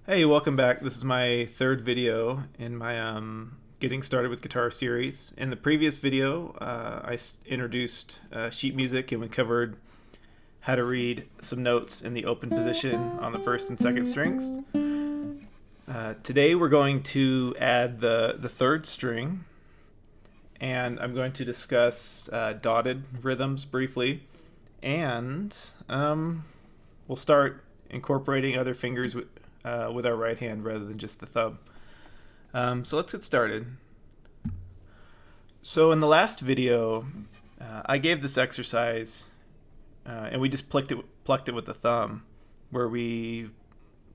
Hey, welcome back. This is my third video in my getting started with guitar series. In the previous video, introduced sheet music and we covered how to read some notes in the open position on the first and second strings. Today we're going to add the third string, and I'm going to discuss dotted rhythms briefly, and we'll start incorporating other fingers with our right hand rather than just the thumb. So let's get started. So in the last video, I gave this exercise, and we just plucked it with the thumb, where we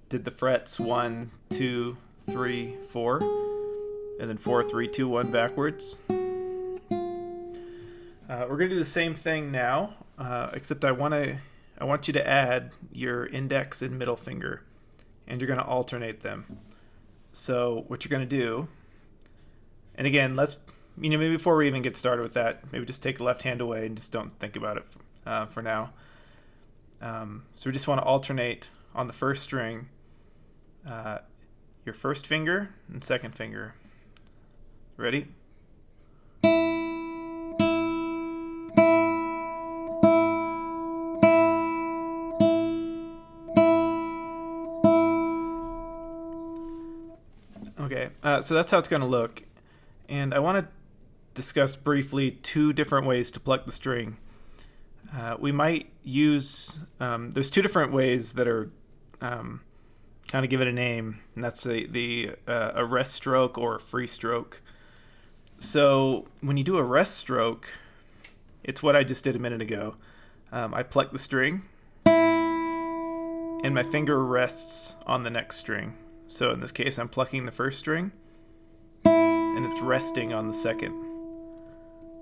did the frets 1, 2, 3, 4, and then 4, 3, 2, 1 backwards. We're gonna do the same thing now, except I want you to add your index and middle finger, and you're going to alternate them. So what you're going to do, and again, maybe before we even get started with that, maybe just take the left hand away and just don't think about it for now. So we just want to alternate on the first string, your first finger and second finger. Ready? Okay, so that's how it's going to look. And I want to discuss briefly two different ways to pluck the string. We might use, there's two different ways that are kind of give it a name, and that's a rest stroke or a free stroke. So when you do a rest stroke, it's what I just did a minute ago. I pluck the string, and my finger rests on the next string. So in this case, I'm plucking the first string, and it's resting on the second.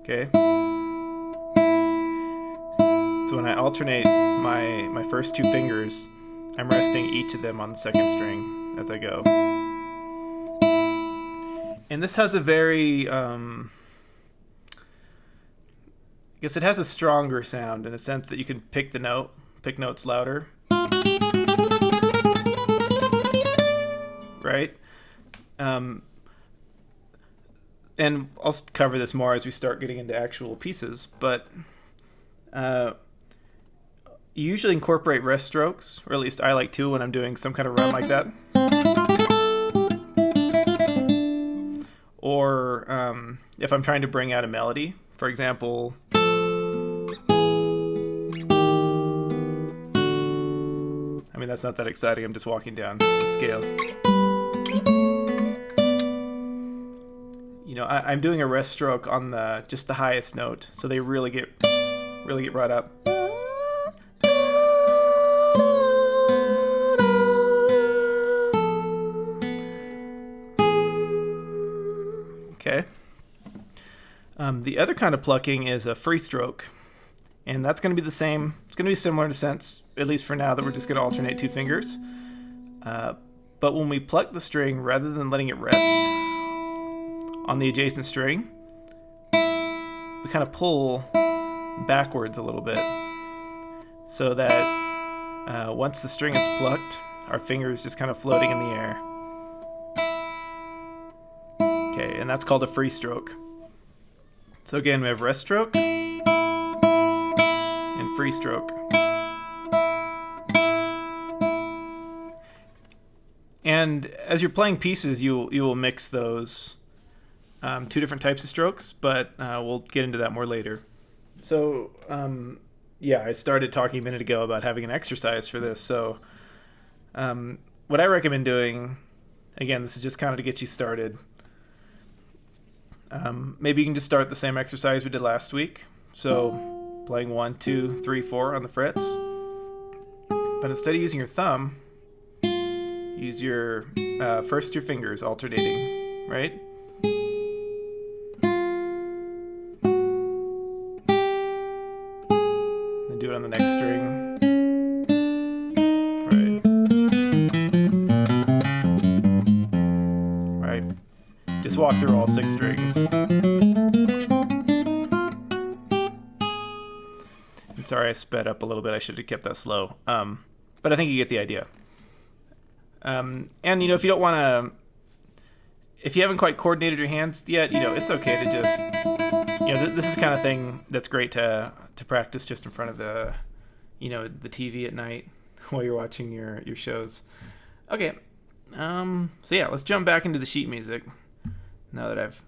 Okay? So when I alternate my first two fingers, I'm resting each of them on the second string as I go. And this has a very, I guess it has a stronger sound in the sense that you can pick notes louder. Right? And I'll cover this more as we start getting into actual pieces, but you usually incorporate rest strokes, or at least I like to when I'm doing some kind of run like that. Or if I'm trying to bring out a melody, for example, I mean, that's not that exciting, I'm just walking down the scale. You know, I'm doing a rest stroke on just the highest note, so they really get brought up. Okay. The other kind of plucking is a free stroke, and that's going to be the same. It's going to be similar in a sense, at least for now, that we're just going to alternate two fingers. But when we pluck the string, rather than letting it rest on the adjacent string, we kind of pull backwards a little bit, so that once the string is plucked, our finger is just kind of floating in the air. Okay, and that's called a free stroke. So again, we have rest stroke and free stroke. And as you're playing pieces, you will mix those two different types of strokes, but we'll get into that more later. So yeah, I started talking a minute ago about having an exercise for this. So what I recommend doing, again, this is just kind of to get you started. Maybe you can just start the same exercise we did last week. So playing 1, 2, 3, 4 on the frets. But instead of using your thumb, use your first two fingers alternating, right? Then do it on the next string. Right. Just walk through all 6 strings. Sorry, I sped up a little bit. I should have kept that slow. But I think you get the idea. And if you don't want to, if you haven't quite coordinated your hands yet, it's okay to just, this is the kind of thing that's great to practice just in front of the TV at night while you're watching your shows. Okay. So yeah, let's jump back into the sheet music now that I've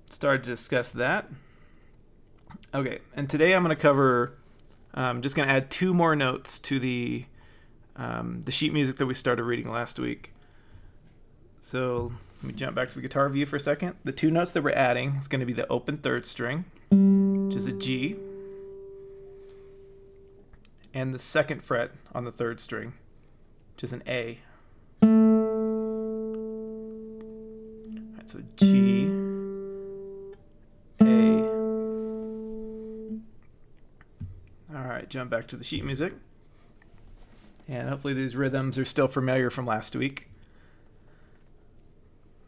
started to discuss that. Okay, and today I'm going to cover, just going to add 2 more notes to the sheet music that we started reading last week. So let me jump back to the guitar view for a second. The 2 notes that we're adding is going to be the open 3rd string, which is a G, and the 2nd fret on the 3rd string, which is an A. Alright, so G, A. Alright, jump back to the sheet music. And hopefully these rhythms are still familiar from last week.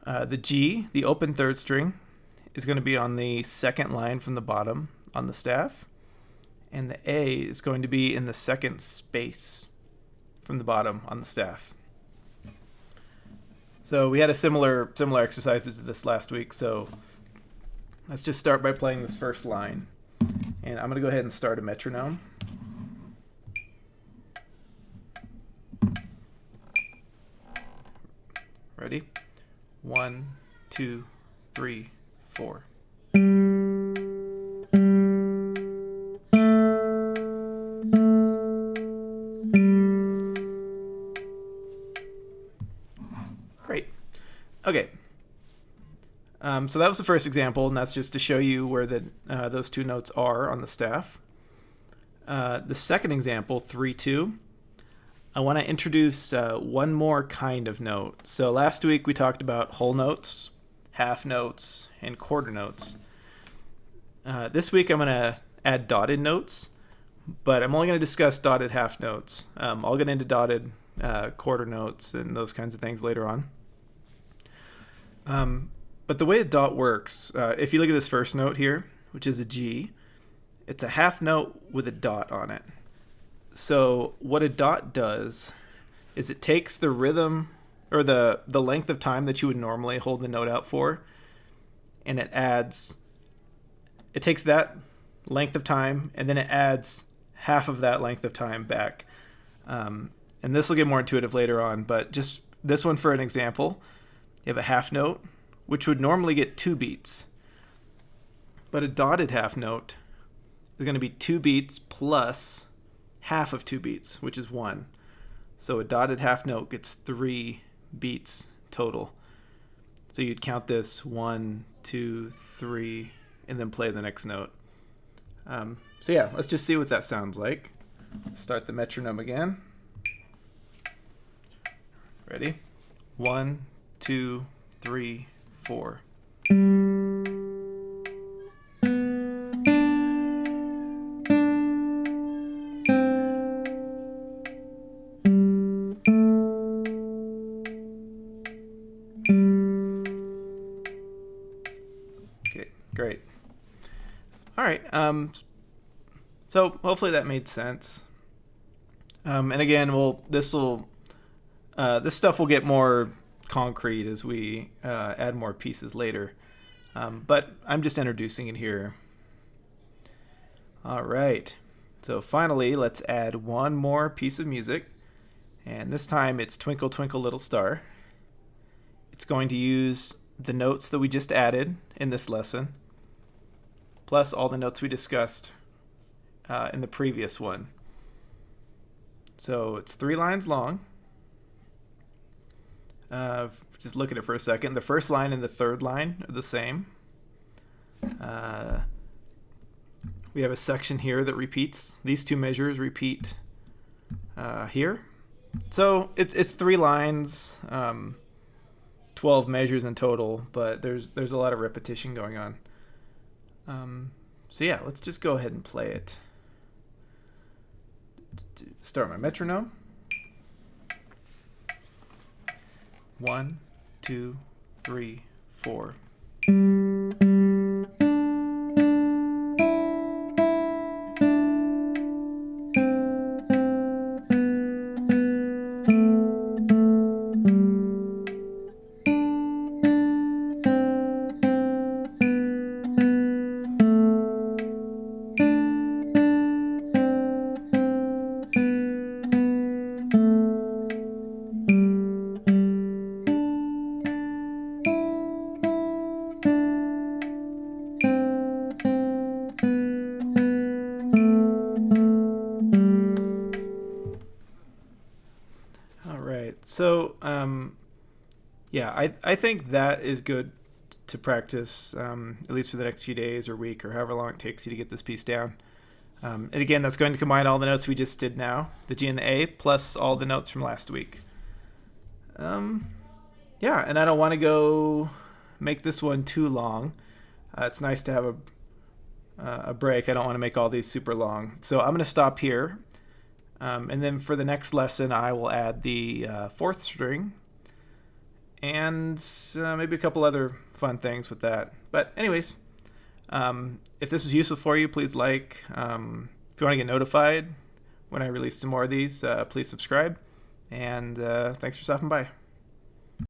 The G, the open 3rd string, is going to be on the 2nd line from the bottom on the staff. And the A is going to be in the 2nd space from the bottom on the staff. So we had a similar exercises to this last week. So let's just start by playing this first line. And I'm going to go ahead and start a metronome. Ready? 1, 2, 3, 4. Great. Okay. So that was the first example, and that's just to show you where those 2 notes are on the staff. The second example, 3-2, I want to introduce one more kind of note. So last week we talked about whole notes, half notes, and quarter notes. This week I'm going to add dotted notes, but I'm only going to discuss dotted half notes. I'll get into dotted quarter notes and those kinds of things later on. But the way a dot works, if you look at this first note here, which is a G, it's a half note with a dot on it. So what a dot does is it takes the rhythm or the length of time that you would normally hold the note out for, and it takes that length of time and then it adds half of that length of time back. And this will get more intuitive later on, but just this one for an example, you have a half note, which would normally get 2 beats. But a dotted half note is going to be 2 beats plus half of 2 beats, which is 1. So a dotted half note gets 3 beats total. So you'd count this 1, 2, 3, and then play the next note. So yeah, let's just see what that sounds like. Start the metronome again. Ready? 1, 2, 3, 4. Okay, great. All right. So hopefully that made sense. And again, this stuff will get more concrete as we add more pieces later. But I'm just introducing it here. All right. So finally, let's add one more piece of music. And this time it's Twinkle Twinkle Little Star. It's going to use the notes that we just added in this lesson, plus all the notes we discussed in the previous one. So it's 3 lines long. Just look at it for a second. The first line and the third line are the same. We have a section here that repeats. These 2 measures repeat here. So it's 3 lines, 12 measures in total, but there's a lot of repetition going on. So yeah, let's just go ahead and play it. Start my metronome. 1, 2, 3, 4. So, yeah, I think that is good to practice, at least for the next few days or week or however long it takes you to get this piece down. And again, that's going to combine all the notes we just did now, the G and the A, plus all the notes from last week. Yeah, and I don't want to go make this one too long. It's nice to have a break. I don't want to make all these super long. So I'm going to stop here. And then for the next lesson, I will add the fourth string and maybe a couple other fun things with that. But anyways, if this was useful for you, please like. If you want to get notified when I release some more of these, please subscribe. And thanks for stopping by.